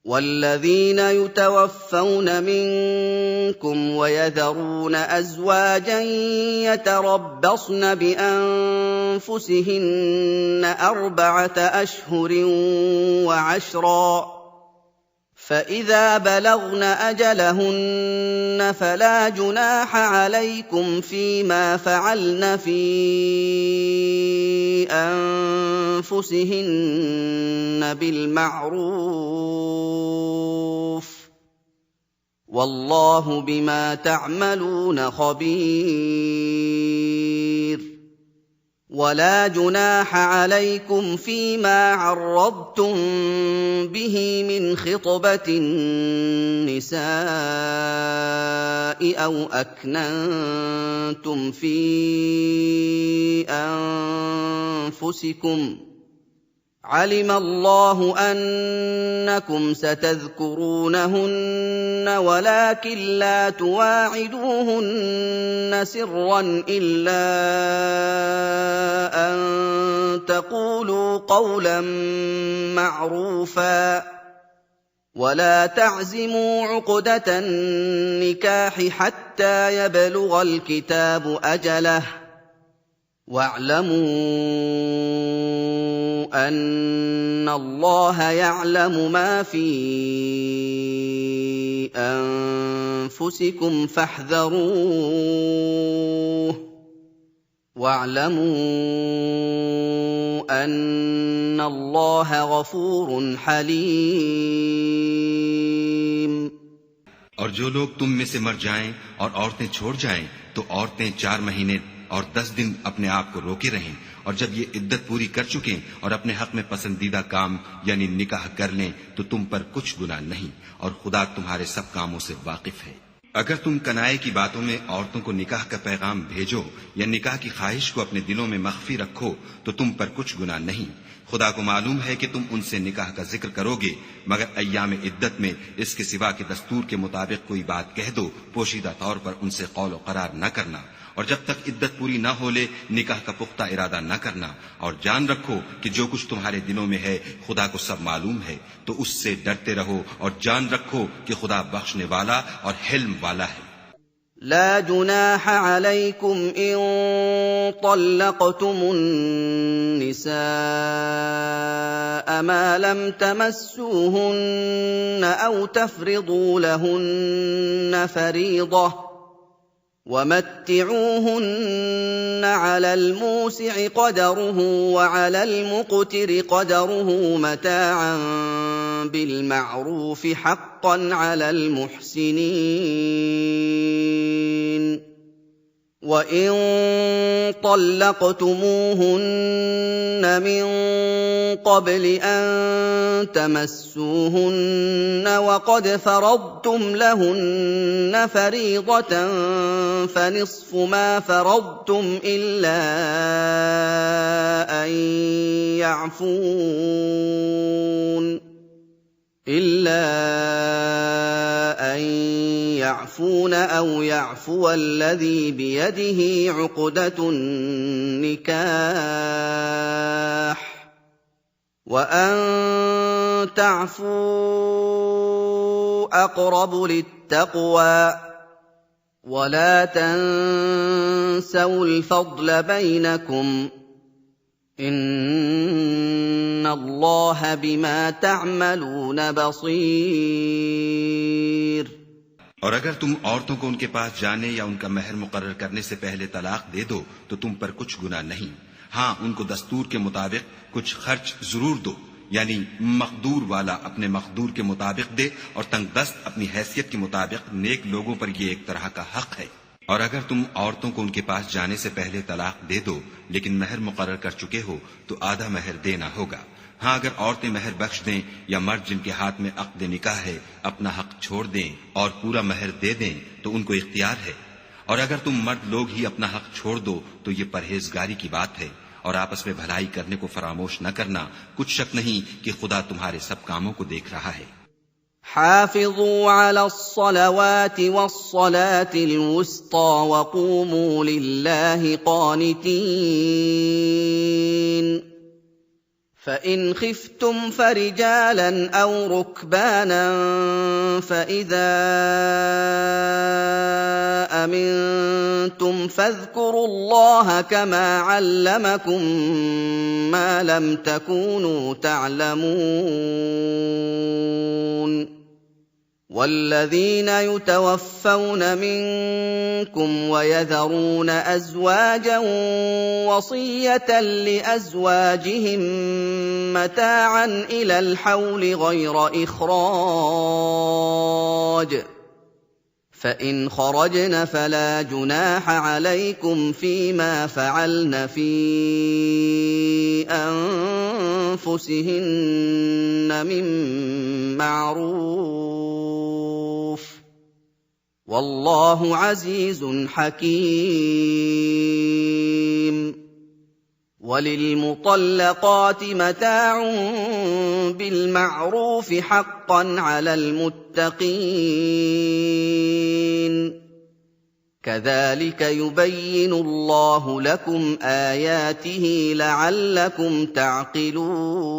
وَالَّذِينَ يُتَوَفَّوْنَ مِنكُمْ وَيَذَرُونَ أَزْوَاجًا يَتَرَبَّصْنَ بِأَنفُسِهِنَّ 4 أشهر وعشرا، فَإِذَا بَلَغْنَ أَجَلَهُنَّ فَلَا جُنَاحَ عَلَيْكُمْ فِيمَا فَعَلْنَ فِي أَنفُسِهِنَّ بِالْمَعْرُوفِ ۗ وَاللَّهُ بِمَا تَعْمَلُونَ خَبِيرٌ. وَلَا جُنَاحَ عَلَيْكُمْ فِيمَا عَرَّضْتُم بِهِ مِنْ خِطْبَةِ النِّسَاءِ أَوْ أَكْنَنتُمْ فِي أَنفُسِكُمْ ۚ عَلِمَ اللَّهُ أَنَّكُمْ سَتَذْكُرُونَهُنَّ وَلَٰكِن لَّا تُوَاعِدُوهُنَّ سِرًّا إِلَّا أَن تَقُولُوا قَوْلًا مَّعْرُوفًا ۚ وَلَا تَعْزِمُوا عُقْدَةَ النِّكَاحِ حَتَّىٰ يَبْلُغَ الْكِتَابُ أَجَلَهُ ۚ وَاعْلَمُوا أَنَّ اللَّهَ يَعْلَمُ مَا فِي أَنفُسِكُمْ فَاحْذَرُوهُ ۚ وَاعْلَمُوا أَنَّ اللَّهَ غَفُورٌ حَلِيمٌ. और जो लोग तुम में से मर जाएं और औरतें छोड़ जाएं तो औरतें 4 महीने और 10 दिन अपने आप को रोके रहें, और जब ये इद्दत पूरी कर चुकें और अपने हक में पसंदीदा काम यानी निकाह कर लें तो तुम पर कुछ गुनाह नहीं, और खुदा तुम्हारे सब कामों से वाकिफ है। अगर तुम कनाए की बातों में औरतों को निकाह का पैगाम भेजो या निकाह की ख्वाहिश को अपने दिलों में मख्फी रखो तो तुम पर कुछ गुनाह नहीं। खुदा को मालूम है कि तुम उनसे निकाह का जिक्र करोगे, मगर अय्याम इद्दत में इसके सिवा के दस्तूर के मुताबिक कोई बात कह दो, पोशीदा तौर पर उनसे कौल व करार न करना, और जब तक इद्दत पूरी न हो ले निकाह का पुख्ता इरादा न करना। और जान रखो कि जो कुछ तुम्हारे दिलों में है खुदा को सब मालूम है, तो उससे डरते रहो और जान रखो कि खुदा बख्शने वाला और हिल्म वाला है। لا جناح عليكم إن طلقتم النساء ما لم تمسوهن أو تفرضوا لهن فريضة، ومتعوهن على الموسع قدره وعلى المقتر قدره متاعا بالمعروف حقا على المحسنين. وَإِن طَلَّقْتُمُوهُنَّ مِن قَبْلِ أَن تَمَسُّوهُنَّ وَقَدْ فَرَضْتُمْ لَهُنَّ فَرِيضَةً فَنِصْفُ مَا فَرَضْتُمْ إِلَّا أَن يَعْفُونَ أَوْ يَعْفُوَ الَّذِي بِيَدِهِ عُقْدَةُ النِّكَاحِ ۚ وَأَن تَعْفُوا أَقْرَبُ لِلتَّقْوَىٰ ۚ وَلَا تَنسَوُا الْفَضْلَ بَيْنَكُمْ ۚ إِنَّ اللَّهَ بِمَا تَعْمَلُونَ بَصِيرٌ. और अगर तुम औरतों को उनके पास जाने या उनका महर मुकर्रर करने से पहले तलाक दे दो तो तुम पर कुछ गुनाह नहीं। हाँ, उनको दस्तूर के मुताबिक कुछ खर्च जरूर दो, यानी मकदूर वाला अपने मकदूर के मुताबिक दे और तंगदस्त अपनी हैसियत के मुताबिक। नेक लोगों पर यह एक तरह का हक है। और अगर तुम औरतों को उनके पास जाने से पहले तलाक दे दो लेकिन महर मुकर्रर कर चुके हो तो आधा महर देना होगा। हाँ, अगर औरतें महर बख्श दें या मर्द जिनके हाथ में अक़्द निकाह है अपना हक छोड़ दें और पूरा महर दे दें तो उनको इख्तियार है। और अगर तुम मर्द लोग ही अपना हक छोड़ दो तो ये परहेजगारी की बात है। और आपस में भलाई करने को फरामोश न करना, कुछ शक नहीं कि खुदा तुम्हारे सब कामों को देख रहा है। حافظوا على الصلوات والصلاة الوسطى وقوموا لله قانتين. فإن خفتم فرجالا أو ركبانا فإذا أمنتم فاذكروا الله كما علمكم ما لم تكونوا تعلمون والذين يتوفون منكم ويذرون أزواجا وصية لأزواجهم متاعا إلى الحول غير إخراج فإن خرجن فلا جناح عليكم فيما فعلن في أنفسهن من معروف والله عزيز حكيم وللمطلقات متاع بالمعروف حقا على المتقين كذلك يبين الله لكم آياته لعلكم تعقلون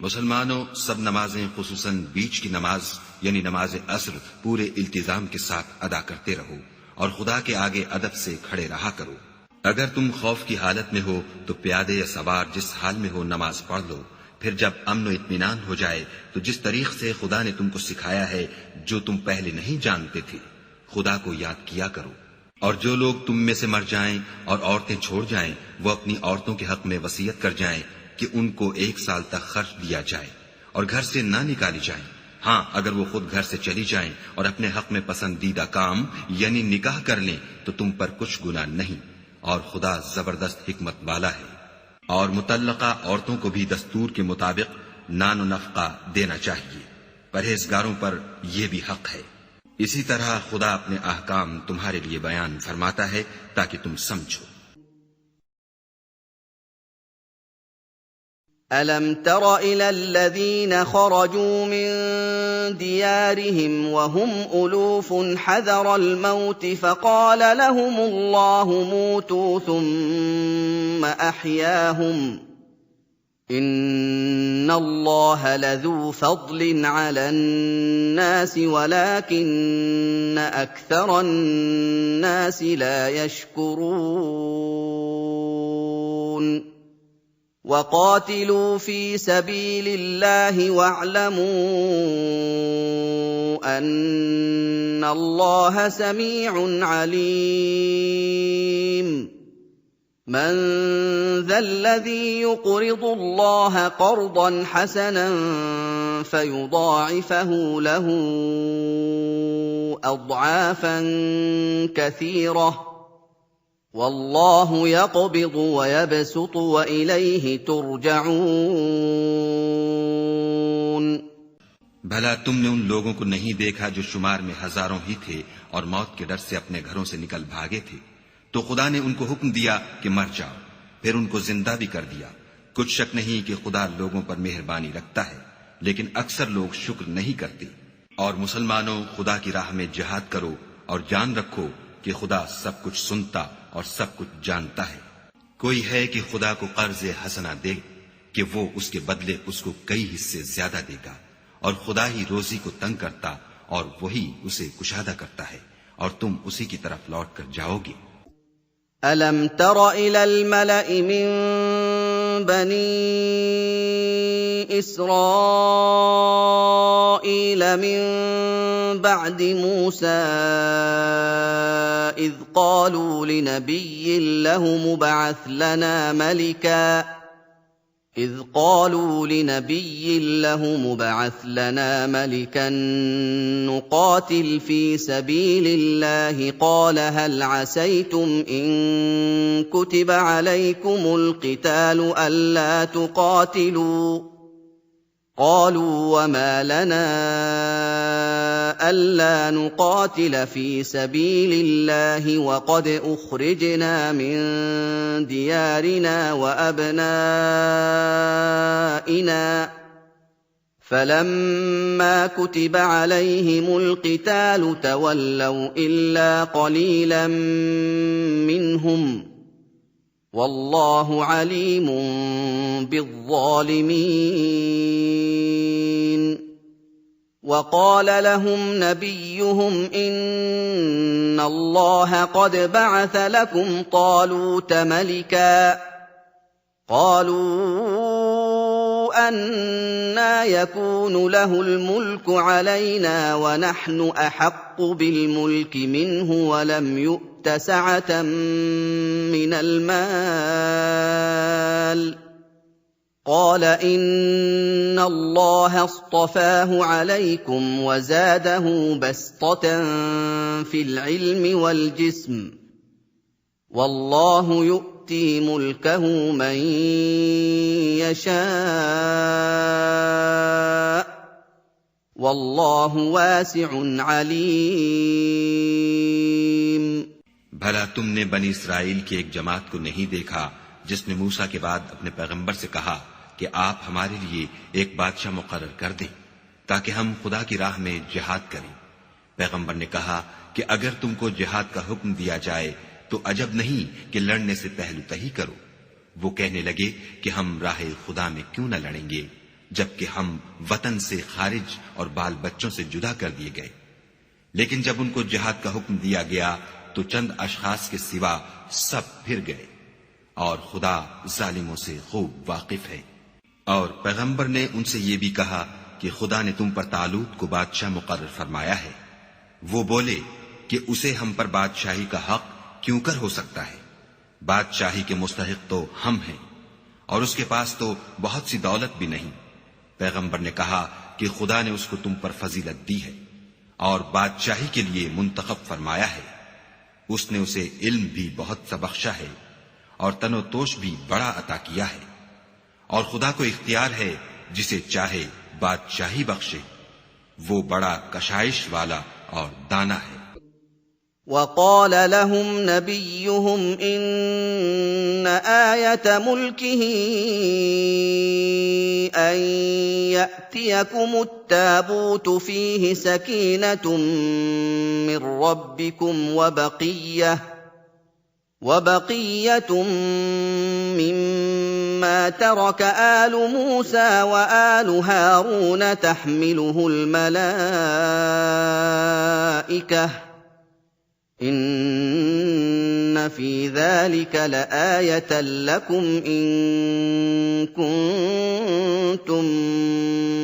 मुसलमानों, सब नमाजें खुसूसन बीच की नमाज यानी नमाज असर पूरे इल्तिजाम के साथ अदा करते रहो और खुदा के आगे अदब से खड़े रहा करो। अगर तुम खौफ की हालत में हो तो प्यादे या सवार जिस हाल में हो नमाज पढ़ लो। फिर जब अमन और इत्मीनान हो जाए तो जिस तरीक से खुदा ने तुमको सिखाया है जो तुम पहले नहीं जानते थे, खुदा को याद किया करो। और जो लोग तुम में से मर जाएं और औरतें छोड़ जाएं, वो अपनी औरतों के हक में वसीयत कर जाएं कि उनको 1 साल तक खर्च दिया जाए और घर से ना निकाली जाए। हाँ, अगर वो खुद घर से चली जाएं और अपने हक में पसंदीदा काम यानी निकाह कर लें तो तुम पर कुछ गुनाह नहीं, और खुदा जबरदस्त हिकमत वाला है। और मुतल्लका औरतों को भी दस्तूर के मुताबिक नान व नफका देना चाहिए। परहेजगारों पर यह भी हक है। इसी तरह खुदा अपने अहकाम तुम्हारे लिए बयान फरमाता है ताकि तुम समझो। ألم تر إلى الذين خرجوا من ديارهم وهم ألوف حذر الموت فقال لهم الله موتوا ثم أحياهم إن الله لذو فضل على الناس ولكن أكثر الناس لا يشكرون وقاتلوا في سبيل الله واعلموا أن الله سميع عليم من ذا الذي يقرض الله قرضا حسنا فيضاعفه له أضعافا كثيرة والله يقبض ويبسط وإليه ترجعون भला तुमने उन लोगों को नहीं देखा जो शुमार में हजारों ही थे और मौत के डर से अपने घरों से निकल भागे थे, तो खुदा ने उनको हुक्म दिया कि मर जाओ, फिर उनको जिंदा भी कर दिया। कुछ शक नहीं कि खुदा लोगों पर मेहरबानी रखता है, लेकिन अक्सर लोग शुक्र नहीं करते। और मुसलमानों, खुदा की राह में जिहाद करो और जान रखो कि खुदा सब कुछ सुनता और सब कुछ जानता है। कोई है कि खुदा को कर्ज हसना दे कि वो उसके बदले उसको कई हिस्से ज्यादा देगा, और खुदा ही रोजी को तंग करता और वही उसे कुशादा करता है, और तुम उसी की तरफ लौट कर जाओगे। ألم تر إلى الملأ من بني إسرائيل من بعد موسى إذ قالوا لنبي له مبعث لنا ملكا نقاتل في سبيل الله قال هل عسيتم إن كتب عليكم القتال ألا تقاتلوا قالوا وما لنا ألا نقاتل في سبيل الله وقد أخرجنا من ديارنا وأبنائنا فلما كتب عليهم القتال تولوا إلا قليلا منهم वल्लाहु अलीमुम बिज़्ज़ालिमीन। वक़ाल लहुम नबियुहुम इन्नल्लाह क़द बअथ लकुम तालूत मलिका क़ालू अन्ना यकूनु लहुल मुल्कु अलैना वनहनु अहक्कु बिल्मुल्कि मिन्हु वलम यु'त सअतम मिनल माल क़ाल इन्नल्लाह अस्तफ़ाहु अलैकुम वज़ादहु बस्ततन फ़िल इल्मि वल जिस्म वल्लाहु यु'ती मुल्कहु मन यशा' वल्लाहु वासिउन अलीम। भला तुमने बनी इसराइल की एक जमात को नहीं देखा जिसने मूसा के बाद अपने पैगंबर से कहा कि आप हमारे लिए एक बादशाह मुकर्रर कर दें ताकि हम खुदा की राह में जिहाद करें। पैगंबर ने कहा कि अगर तुमको जिहाद का हुक्म दिया जाए तो अजब नहीं कि लड़ने से पहलू तही करो। वो कहने लगे कि हम राह खुदा में क्यों न लड़ेंगे जबकि हम वतन से खारिज और बाल बच्चों से जुदा कर दिए गए। लेकिन जब उनको जिहाद का हुक्म दिया गया तो चंद अशखास के सिवा सब फिर गए और खुदा जालिमों से खूब वाकिफ है। और पैगंबर ने उनसे ये भी कहा कि खुदा ने तुम पर तालूत को बादशाह मुकर्रर फरमाया है। वो बोले कि उसे हम पर बादशाही का हक क्यों कर हो सकता है? बादशाही के मुस्तहिक तो हम हैं और उसके पास तो बहुत सी दौलत भी नहीं। पैगंबर ने कहा कि खुदा ने उसको तुम पर फजीलत दी है और बादशाही के लिए मुंतखब फरमाया है। उसने उसे इल्म भी बहुत सा बख्शा है और तनोतोष भी बड़ा अता किया है और खुदा को इख्तियार है जिसे चाहे बादशाही बख्शे। वो बड़ा कशाइश वाला और दाना है। वक़ाल लहुम नबियुहुम इन्न आयत मुल्किही अन यअतियकुमुत ताबूतु फीहि सकीनतुम मिर रब्बिकुम वबक़िय्यतुम मिम्मा तरक आलु मूसा व आलु हारून तहमिलुहुल मलाइका इन्न फी ज़ालिक लआयतन लकुम इन कुंतुम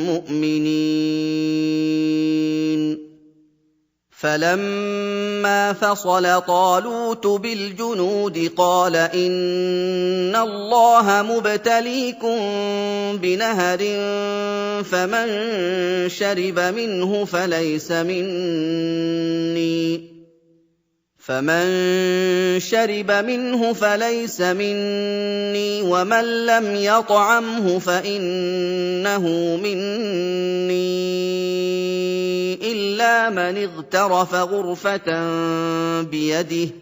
मुअमिनीन। फलम्मा फसल तालूत बिलजुनूद क़ाल इन्न अल्लाह मुब्तलीकुम बिनहरिन फमन शरिब मिन्हु फलैस मिन्नी वमन लम यطعमहु फइन्नहु मिन्नी इल्ला मन इग़तरफ ग़ुरफ़तन बियदिहि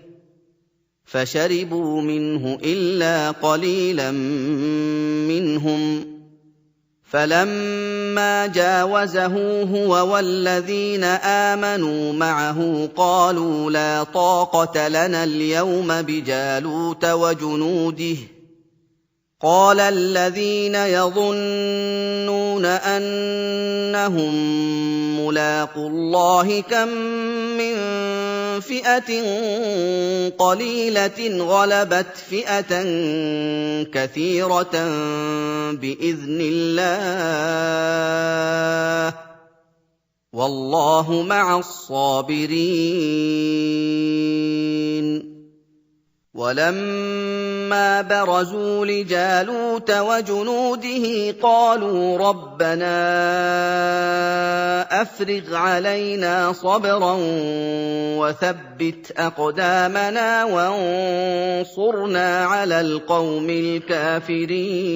फशरिबू मिन्हु इल्ला क़लीलन मिन्हुम फलम्मा जावज़हु हुव वल्लज़ीन आमनू मअहु क़ालू ला ताक़त लना अल-यौम बिजालूत वजुनूदिहि क़ाल الذين يظنون أنهم ملاقو الله كم من فئة قليلة غلبت فئة كثيرة بإذن الله والله مع الصابرين ولما برزوا لجالوت وجنوده قالوا ربنا أفرغ علينا صبرا وثبت أقدامنا وانصرنا على القوم الكافرين।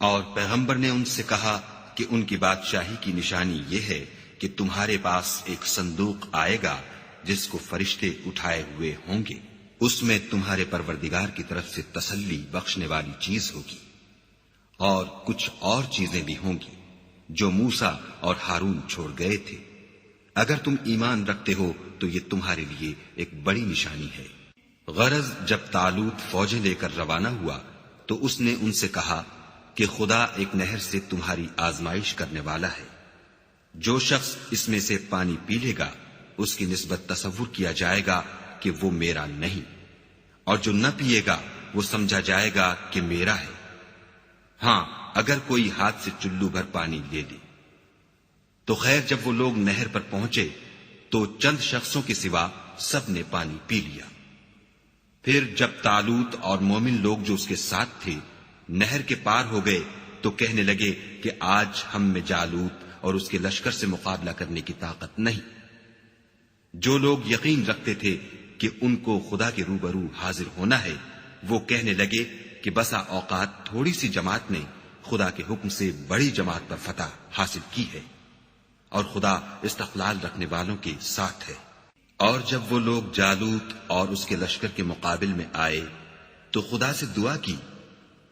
और पैगंबर ने उनसे कहा कि उनकी बादशाही की निशानी ये है कि तुम्हारे पास एक संदूक आएगा जिसको फरिश्ते उठाए हुए होंगे। उसमें तुम्हारे परवरदिगार की तरफ से तसल्ली बख्शने वाली चीज होगी और कुछ और चीजें भी होंगी जो मूसा और हारून छोड़ गए थे। अगर तुम ईमान रखते हो तो ये तुम्हारे लिए एक बड़ी निशानी है। गरज जब तालूत फौजें लेकर रवाना हुआ तो उसने उनसे कहा कि खुदा एक नहर से तुम्हारी आजमाइश करने वाला है। जो शख्स इसमें से पानी पी लेगा उसकी निस्बत तसव्वुर किया जाएगा कि वो मेरा नहीं, और जो न पिएगा वो समझा जाएगा कि मेरा है। हां, अगर कोई हाथ से चुल्लू भर पानी ले ले। तो खैर, जब वो लोग नहर पर पहुंचे तो चंद शख्सों के सिवा सब ने पानी पी लिया। फिर जब तालूत और मोमिन लोग जो उसके साथ थे नहर के पार हो गए तो कहने लगे कि आज हम में जालूत और उसके लश्कर से मुकाबला करने की ताकत नहीं। जो लोग यकीन रखते थे कि उनको खुदा के रूबरू हाजिर होना है, वो कहने लगे कि बसा औकात थोड़ी सी जमात ने खुदा के हुक्म से बड़ी जमात पर फतह हासिल की है, और खुदा इस्तक़लाल रखने वालों के साथ है। और जब वो लोग जालूत और उसके लश्कर के मुकाबिल में आए तो खुदा से दुआ की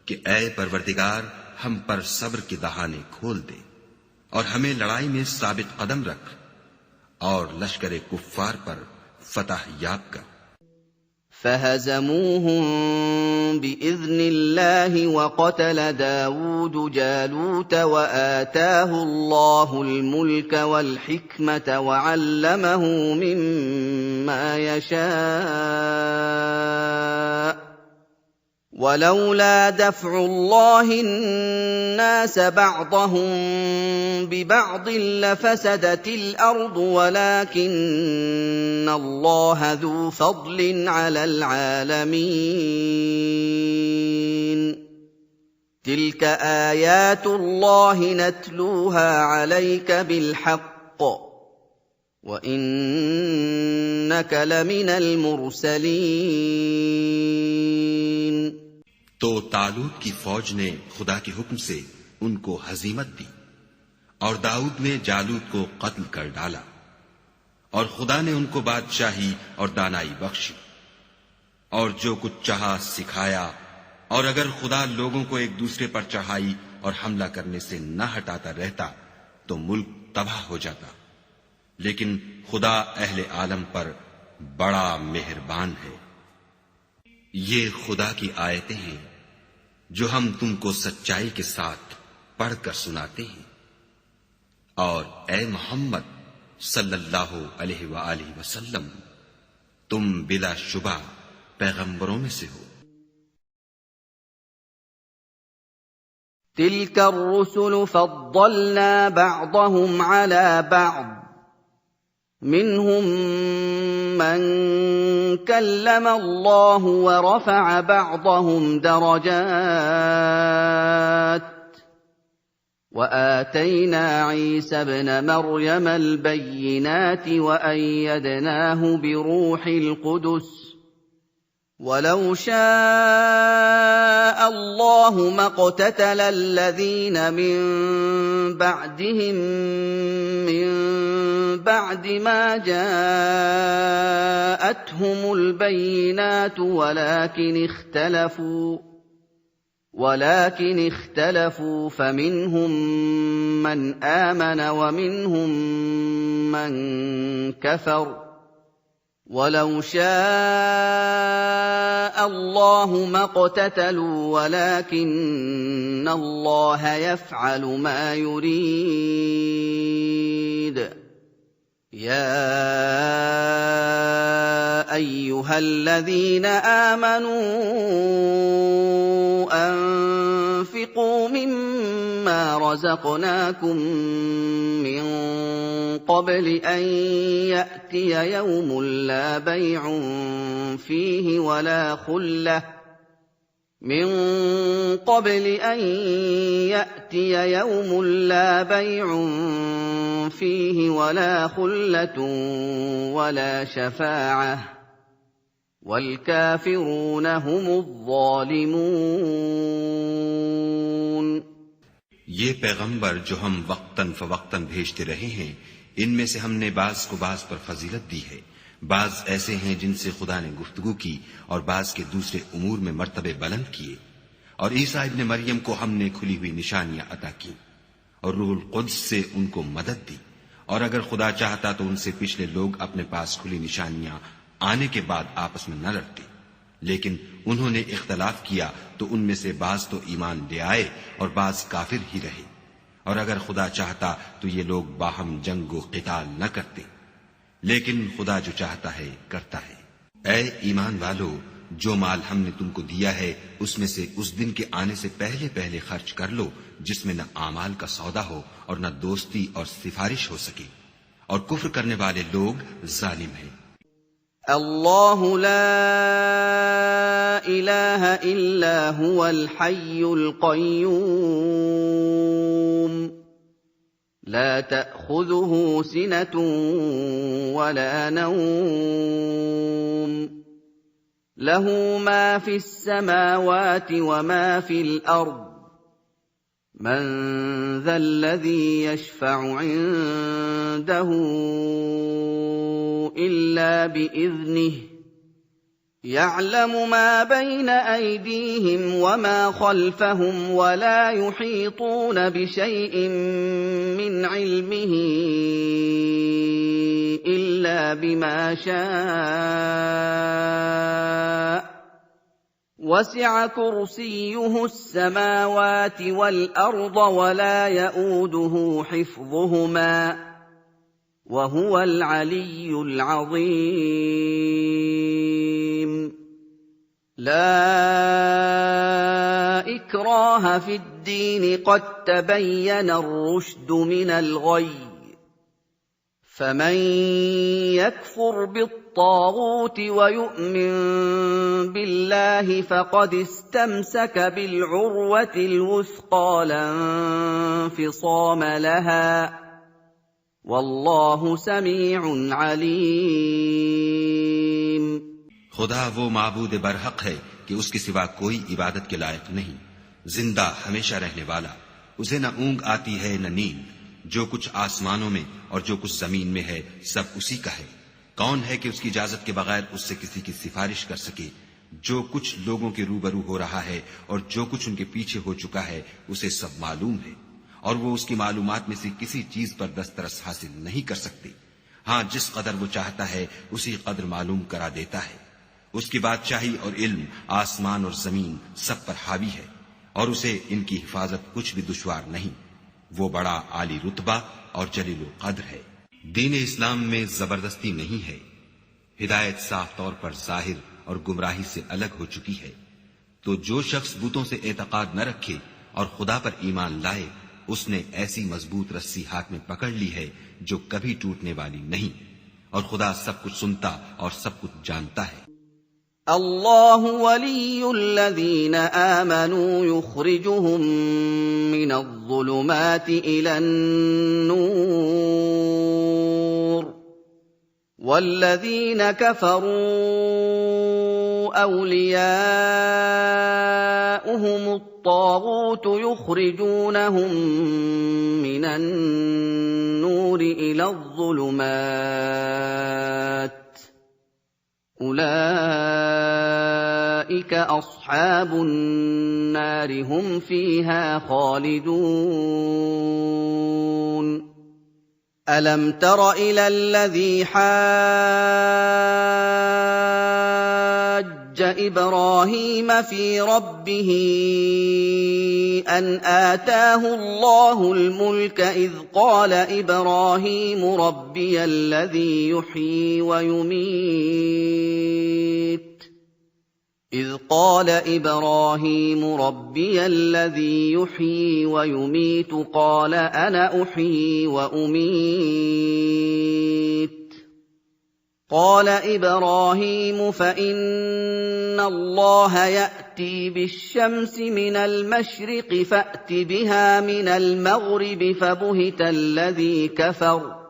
कि ऐ परवरदिगार, हम पर सब्र के दहाने खोल दे और हमें लड़ाई में साबित कदम रख और लश्कर कुफ्फार पर फतह याब कर। فهزموهم بإذن الله وقتل داود جالوت وآتاه الله الملك والحكمة وعلمه مما يشاء ولولا دفع الله الناس بعضهم ببعض لفسدت الأرض ولكن الله ذو فضل على العالمين تلك آيات الله نتلوها عليك بالحق وإنك لمن المرسلين। तो तालूत की फौज ने खुदा के हुक्म से उनको हजीमत दी और दाऊद ने जालूत को कत्ल कर डाला, और खुदा ने उनको बादशाही और दानाई बख्शी और जो कुछ चाहा सिखाया। और अगर खुदा लोगों को एक दूसरे पर चढ़ाई और हमला करने से न हटाता रहता तो मुल्क तबाह हो जाता, लेकिन खुदा अहले आलम पर बड़ा मेहरबान है। ये खुदा की आयतें हैं जो हम तुमको सच्चाई के साथ पढ़कर सुनाते हैं। और ए मोहम्मद सल्लल्लाहु अलैहि वसल्लम, तुम बिलाशुबा पैगंबरों में से हो। तिल्क अर्रुसुलु फद्दलना बअदहुम अला बअद मिनहुम मन कल्लम अल्लाह व रफ़अ बअदहुम दरजात व आतैना ईसा इब्न मर्यम अल-बय्यिनात व अय्यदनाहु बिरूहिल कुदुस वलौ शाअ अल्लाहु मक़ततल الذين من بعدهم من بعد ما جاءتهم البينات ولكن اختلفوا فمنهم من آمن ومنهم من كفر ولو شاء الله ما اقتتلوا ولكن الله يفعل ما يريد يا أيها الذين آمنوا أنفقوا مما رزقناكم من قبل أن يأتي يوم لا بيع فيه ولا خلة ولا شفاعة والكافرون هم الظالمون। ये पैगंबर जो हम वक्तन फवक्तन भेजते रहे हैं, इनमें से हमने बाज को बाज पर फजीलत दी है। बाज ऐसे हैं जिनसे खुदा ने गुफ्तगू की और बाज के दूसरे उमूर में मर्तबे बुलंद किए। और ईसा इब्न मरियम को हमने खुली हुई निशानियां अता की और रूहुल कुद्स से उनको मदद दी। और अगर खुदा चाहता तो उनसे पिछले लोग अपने पास खुली निशानियां आने के बाद आपस में न लड़ते। लेकिन उन्होंने इख्तलाफ किया तो उनमें से बाज तो ईमान ले आए और बाज काफिर ही रहे। और अगर खुदा चाहता तो ये लोग बाहम जंग व क़िताल न करते, लेकिन खुदा जो चाहता है करता है। ऐ ईमान वालो, जो माल हमने तुमको दिया है उसमें से उस दिन के आने से पहले पहले खर्च कर लो जिसमें न आमाल का सौदा हो और न दोस्ती और सिफारिश हो सके, और कुफ्र करने वाले लोग जालिम हैं। अल्लाहु ला इलाहा इल्ला हुवल हय्युल क़य्यूम ला तअख़ुज़ुहु सिनतुन वला नौम लहू मा फिस समावाति व मा फिल अर्द मन ज़ल्लज़ी यशफ़अु इन्दहु इल्ला बिइज़्निहि यअलमु मा बैन अयदीहिम व मा खल्फहुम व ला युहीतून बिशैइन मिन इल्मिहि इल्ला बिमा शाअ वसिअ कुर्सियुहु अस्समावाति वल अर्द व ला यऊदुहु हिफ्ज़ुहुमा वहुवल अलिय्युल अज़ीम। ला इक्राह फिद्दीन क़द तबय्यन अर्रुश्द मिनल ग़य्य फमन यकफुर बित्ताग़ूत वयु'मिन बिल्लाहि फ़क़द इस्तमसक बिल'उर्वतिल वुस्क़ा ला इंफ़िसाम लहा वल्लाहु समीउन अलीम। खुदा वो माबूद बरहक है कि उसके सिवा कोई इबादत के लायक नहीं, जिंदा हमेशा रहने वाला, उसे न ऊंग आती है न नींद। जो कुछ आसमानों में और जो कुछ जमीन में है सब उसी का है। कौन है कि उसकी इजाजत के बगैर उससे किसी की सिफारिश कर सके? जो कुछ लोगों के रूबरू हो रहा है और जो कुछ उनके पीछे हो चुका है उसे सब मालूम है, और वो उसकी मालूमात में से किसी चीज पर दस्तरस हासिल नहीं कर सकते। हाँ, जिस कदर वो चाहता है उसी कदर मालूम करा देता है। उसकी बादशाही और इल्म आसमान और जमीन सब पर हावी है, और उसे इनकी हिफाजत कुछ भी दुश्वार नहीं। वो बड़ा आली रुतबा और जलील कद्र है। दीन इस्लाम में जबरदस्ती नहीं है। हिदायत साफ तौर पर जाहिर और गुमराही से अलग हो चुकी है। तो जो शख्स बुतों से एतकाद न रखे और खुदा पर ईमान लाए, उसने ऐसी मजबूत रस्सी हाथ में पकड़ ली है जो कभी टूटने वाली नहीं, और खुदा सब कुछ सुनता और सब कुछ जानता है। अल्लाहु वलियुल्लज़ीना आमनू युख़रिजुहुम मिनज़्ज़ुलुमाति इलन्नूर वल्लज़ीना कफ़रू औलियाउहुमुत्ताग़ूत युख़रिजूनहुम मिनन्नूर इलज़्ज़ुलुमात उलाइक अस्हाबुन नार हुम फीहा खालिदून। अलम तर इलल्लज़ी हाज्ज इब्राहीम फी रब्बिह अन आताहु अल्लाहुल मुल्क इज़ क़ाल इब्राहीम रब्बियल्लज़ी युह्यी व युमीत إذ قال إبراهيم ربي الذي يحيي ويميت قال أنا أحيي وأميت قال إبراهيم فإن الله يأتي بالشمس من المشرق فأت بها من المغرب فبهت الذي كفر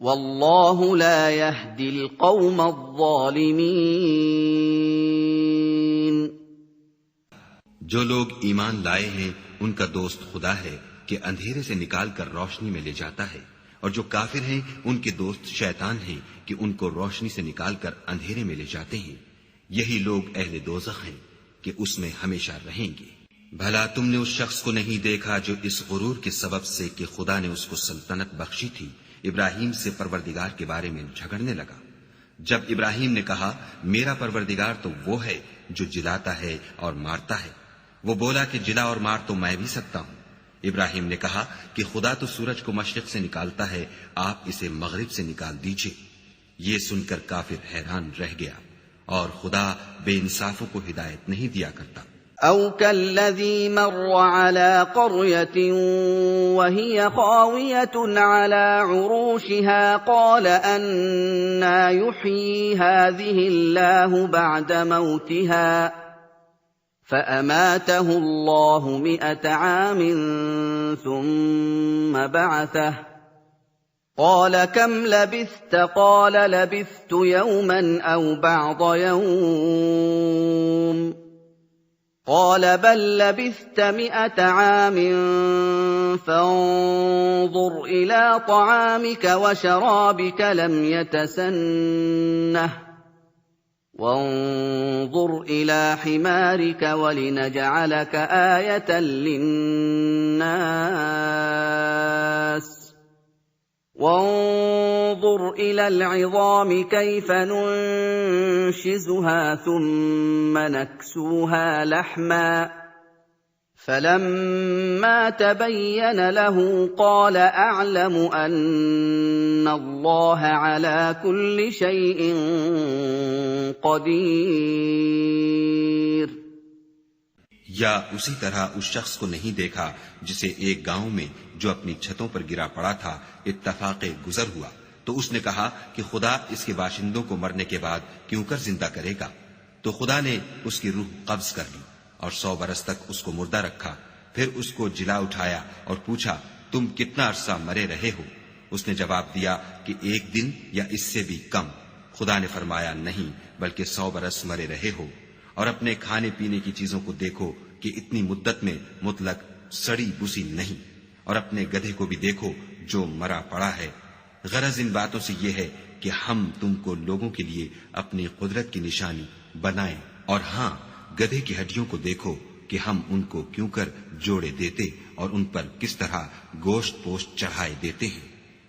والله لا يهدي القوم الظالمين। जो लोग ईमान लाए हैं उनका दोस्त खुदा है कि अंधेरे से निकाल कर रोशनी में ले जाता है, और जो काफिर हैं उनके दोस्त शैतान हैं कि उनको रोशनी से निकाल कर अंधेरे में ले जाते हैं। यही लोग अहले दोज़ख हैं कि उसमें हमेशा रहेंगे। भला तुमने उस शख्स को नहीं देखा जो इस गुरूर के सबब से कि खुदा ने उसको सल्तनत बख्शी थी, इब्राहिम से परवरदिगार के बारे में झगड़ने लगा। जब इब्राहिम ने कहा मेरा परवरदिगार तो वो है जो जिलाता है और मारता है, वो बोला कि जिला और मार तो मैं भी सकता हूं। इब्राहिम ने कहा कि खुदा तो सूरज को मशरिक से निकालता है, आप इसे मगरिब से निकाल दीजिए। ये सुनकर काफिर हैरान रह गया, और खुदा बेइंसाफों को हिदायत नहीं दिया करता। أَوْ كَالَّذِي مَرَّ عَلَىٰ قَرْيَةٍ وَهِيَ خَاوِيَةٌ عَلَىٰ عُرُوشِهَا قَالَ أَنَّىٰ يُحْيِي هَٰذِهِ اللَّهُ بَعْدَ مَوْتِهَا ۖ فَأَمَاتَهُ اللَّهُ 100 عَامٍ ثُمَّ بَعَثَهُ ۖ قَالَ كَمْ لَبِثْتَ؟ قَالَ لَبِثْتُ يَوْمًا أَوْ بَعْضَ يَوْمٍ، قَالَ بَل لَّبِثْتَ 100 عَامٍ فَانظُرْ إِلَىٰ طَعَامِكَ وَشَرَابِكَ لَمْ يَتَسَنَّهْ، وَانظُرْ إِلَىٰ حِمَارِكَ وَلِنَجْعَلَكَ آيَةً لِّلنَّاسِ، وَانظُرْ إِلَى الْعِظَامِ كَيْفَ نُنشِزُهَا ثُمَّ نَكْسُوهَا لَحْمًا، فَلَمَّا تَبَيَّنَ لَهُ قَالَ أَعْلَمُ أَنَّ اللَّهَ عَلَىٰ كُلِّ شَيْءٍ قَدِيرٌ। या उसी तरह उस शख्स को नहीं देखा जिसे एक गांव में जो अपनी छतों पर गिरा पड़ा था इत्तफाक़े गुजर हुआ, तो उसने कहा कि खुदा इसके बाशिंदों को मरने के बाद क्यों कर जिंदा करेगा। तो खुदा ने उसकी रूह कब्ज कर ली और 100 बरस तक उसको मुर्दा रखा। फिर उसको जिला उठाया और पूछा, तुम कितना अरसा मरे रहे हो? उसने जवाब दिया कि 1 दिन या इससे भी कम। खुदा ने फरमाया, नहीं, बल्कि 100 बरस मरे रहे हो। और अपने खाने पीने की चीजों को देखो कि इतनी मुद्दत में मुतलक सड़ी बुसी नहीं, और अपने गधे को भी देखो जो मरा पड़ा है। गरज इन बातों से यह है कि हम तुमको लोगों के लिए अपनी कुदरत की निशानी बनाएं। और हां, गधे की हड्डियों को देखो कि हम उनको क्यों कर जोड़े देते और उन पर किस तरह गोश्त पोस्ट चढ़ाए देते हैं।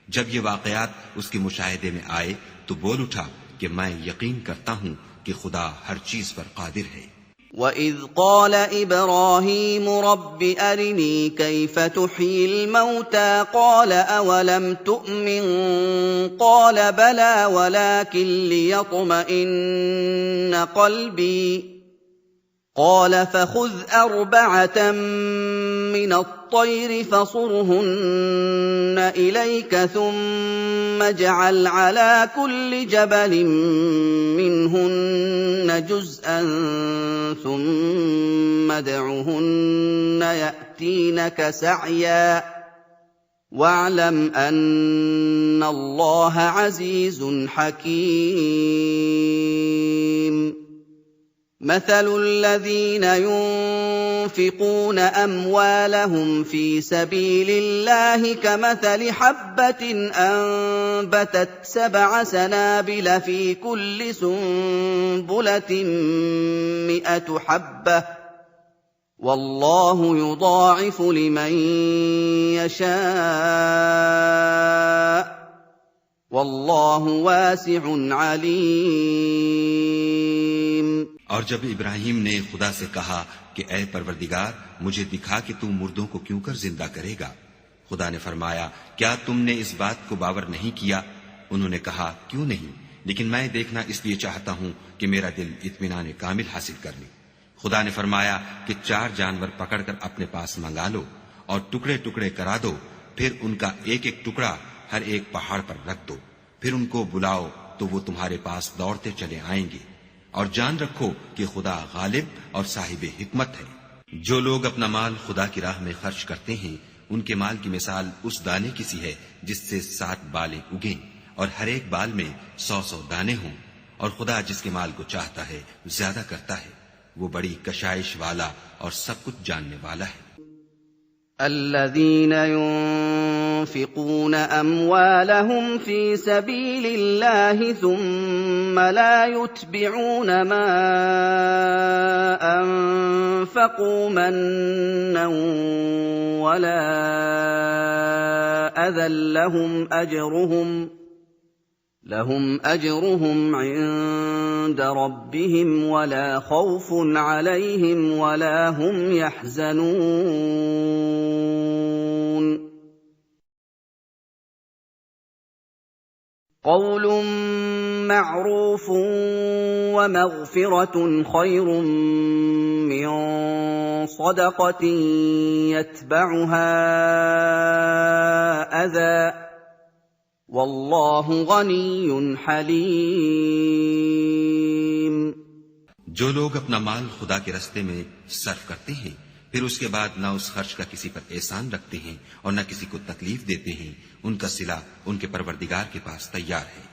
जब ये वाकयात उसके मुशाहिदे में आए तो बोल उठा कि मैं यकीन करता हूं कि खुदा हर चीज पर कादिर है। وَإِذْ قَالَ إِبْرَاهِيمُ رَبِّ أَرِنِي كَيْفَ تُحْيِي الْمَوْتَىٰ قَالَ أَوَلَمْ تُؤْمِن قَالَ بَلَىٰ وَلَٰكِن لِّيَطْمَئِنَّ قَلْبِي قَالَ فَخُذْ 4 مِّنَ الطَّيْرِ فَصُرْهُنَّ إِلَيْكَ ثُمَّ اجْعَلْ عَلَىٰ كُلِّ جَبَلٍ مِّنْهُنَّ جُزْءًا ثُمَّ ادْعُهُنَّ يَأْتِينَكَ سَعْيًا وَاعْلَمْ أَنَّ اللَّهَ عَزِيزٌ حَكِيمٌ. مَثَلُ الَّذِينَ يُنفِقُونَ أَمْوَالَهُمْ فِي سَبِيلِ اللَّهِ كَمَثَلِ حَبَّةٍ أَنبَتَتْ 7 سَنَابِلَ فِي كُلِّ سُنبُلَةٍ 100 حَبَّةٍ ۗ وَاللَّهُ يُضَاعِفُ لِمَن يَشَاءُ ۗ وَاللَّهُ وَاسِعٌ عَلِيمٌ. और जब इब्राहिम ने खुदा से कहा कि ऐ परवरदिगार, मुझे दिखा कि तू मुर्दों को क्यों कर जिंदा करेगा। खुदा ने फरमाया, क्या तुमने इस बात को बावर नहीं किया? उन्होंने कहा, क्यों नहीं, लेकिन मैं देखना इसलिए चाहता हूं कि मेरा दिल इत्मीनान कामिल हासिल कर ले। खुदा ने फरमाया कि 4 जानवर पकड़कर अपने पास मंगा लो और टुकड़े टुकड़े करा दो, फिर उनका एक एक टुकड़ा हर एक पहाड़ पर रख दो, फिर उनको बुलाओ तो वो तुम्हारे पास दौड़ते चले आएंगे। और जान रखो कि खुदा गालिब और साहिब हिकमत है। जो लोग अपना माल खुदा की राह में खर्च करते हैं, उनके माल की मिसाल उस दाने की सी है जिससे 7 बालें उगें और हर एक बाल में 100 दाने हों। और खुदा जिसके माल को चाहता है ज्यादा करता है, वो बड़ी कशाइश वाला और सब कुछ जानने वाला है। الذين ينفقون أموالهم في سبيل الله ثم لا يتبعون ما أنفقوا منا ولا أذى لهم أجرهم عند ربهم ولا خوف عليهم ولا هم يحزنون قول معروف ومغفرة خير من صدقة يتبعها أذى والله غني حليم जो लोग अपना माल खुदा के रास्ते में सर्फ करते हैं फिर उसके बाद न उस खर्च का किसी पर एहसान रखते हैं और न किसी को तकलीफ देते हैं, उनका सिला उनके परवरदिगार के पास तैयार है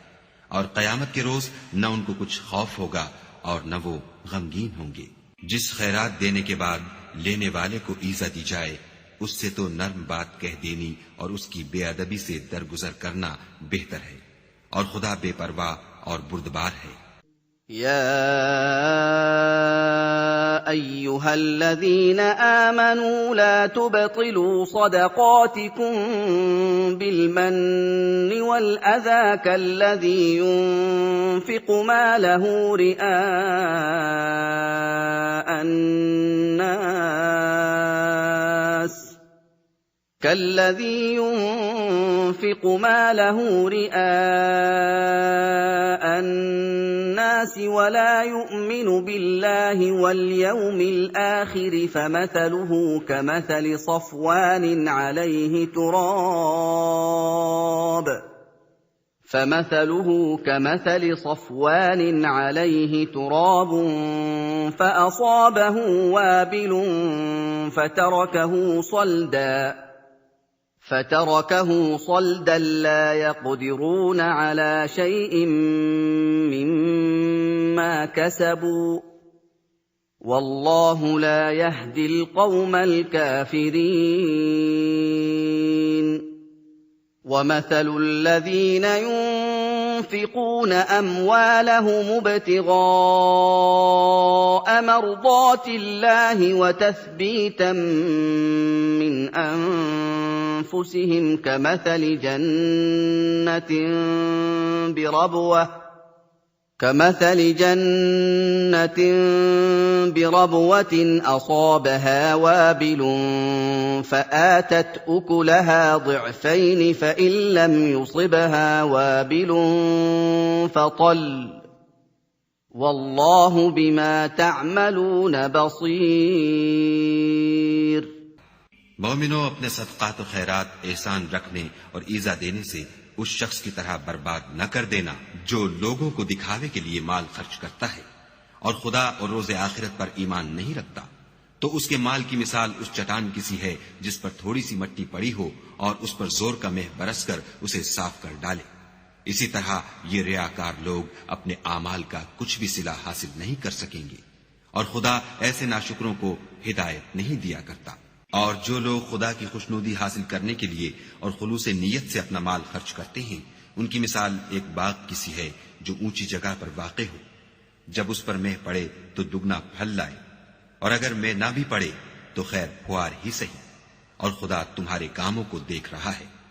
और कयामत के रोज न उनको कुछ खौफ होगा और न वो गमगीन होंगे। जिस खैरात देने के बाद लेने वाले को ईजा दी जाए उससे तो नर्म बात कह देनी और उसकी बेअदबी से दरगुजर करना बेहतर है और खुदा बेपरवाह और बुर्दबार है। या अय्युहल्लज़ीन आमनू ला तुबतिलू सदक़ातिकुम बिलमन्नि वल अज़ा कल्लज़ी युनफ़िक़ु मालहु रिआअन नास كالذي ينفق ماله رئاء الناس ولا يؤمن بالله واليوم الآخر فمثله كمثل صفوان عليه تراب فأصابه وابل فتركه صلدا لا يقدرون على شيء مما كسبوا والله لا يهدي القوم الكافرين ومثل الذين ينفقون أموالهم ابتغاء مرضات الله وتثبيتا من أنفسهم كمثل جنة بربوة أصابها وابل فآتت أكلها ضعفين فإن لم يصبها وابل فطل والله بما تعملون بصير मोमिनो अपने सदकात और खैरात एहसान रखने और ईजा देने से उस शख्स की तरह बर्बाद न कर देना जो लोगों को दिखावे के लिए माल खर्च करता है और खुदा और रोज़े आखिरत पर ईमान नहीं रखता, तो उसके माल की मिसाल उस चट्टान की सी है जिस पर थोड़ी सी मट्टी पड़ी हो और उस पर जोर का मेह बरसकर उसे साफ कर डाले। इसी तरह ये रियाकार लोग अपने आमाल का कुछ भी सिला हासिल नहीं कर सकेंगे और खुदा ऐसे नाशुकरों को हिदायत नहीं दिया करता। और जो लोग खुदा की खुशनुदी हासिल करने के लिए और खुलूस नीयत से अपना माल खर्च करते हैं उनकी मिसाल एक बाग की सी है जो ऊंची जगह पर वाक़े हो, जब उस पर मेह पड़े तो दुगना फल लाए और अगर मेह ना भी पड़े तो खैर फुआर ही सही, और खुदा तुम्हारे कामों को देख रहा है।